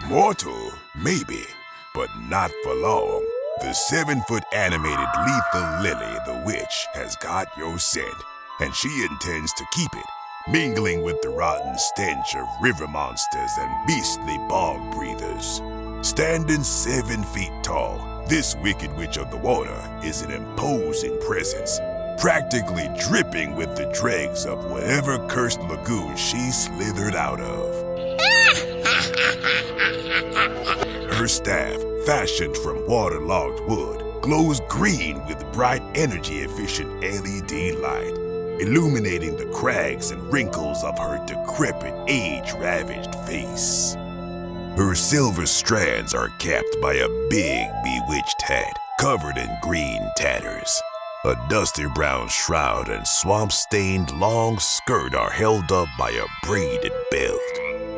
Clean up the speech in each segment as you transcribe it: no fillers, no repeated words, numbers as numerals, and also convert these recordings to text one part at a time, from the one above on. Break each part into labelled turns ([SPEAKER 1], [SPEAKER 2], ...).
[SPEAKER 1] Mortal, maybe, but not for long. The 7-foot animated lethal Lily the Witch has got your scent, and she intends to keep it, mingling with the rotten stench of river monsters and beastly bog breathers. Standing 7 feet tall, this wicked witch of the water is an imposing presence, practically dripping with the dregs of whatever cursed lagoon she slithered out of. Her staff, fashioned from waterlogged wood, glows green with bright energy-efficient LED light, illuminating the crags and wrinkles of her decrepit, age-ravaged face. Her silver strands are capped by a big, bewitched hat covered in green tatters. A dusty brown shroud and swamp-stained long skirt are held up by a braided belt.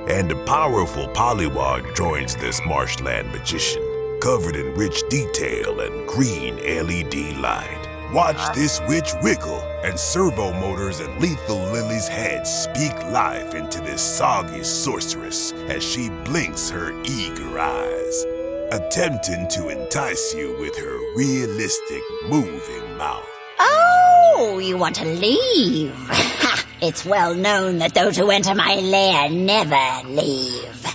[SPEAKER 1] And a powerful polywog joins this marshland magician, covered in rich detail and green LED light. Watch this witch wiggle, and servo motors and lethal Lily's head speak life into this soggy sorceress as she blinks her eager eyes, attempting to entice you with her realistic, moving mouth.
[SPEAKER 2] Oh, you want to leave? Ha! It's well known that those who enter my lair never leave.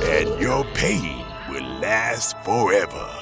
[SPEAKER 1] And your pain will last forever.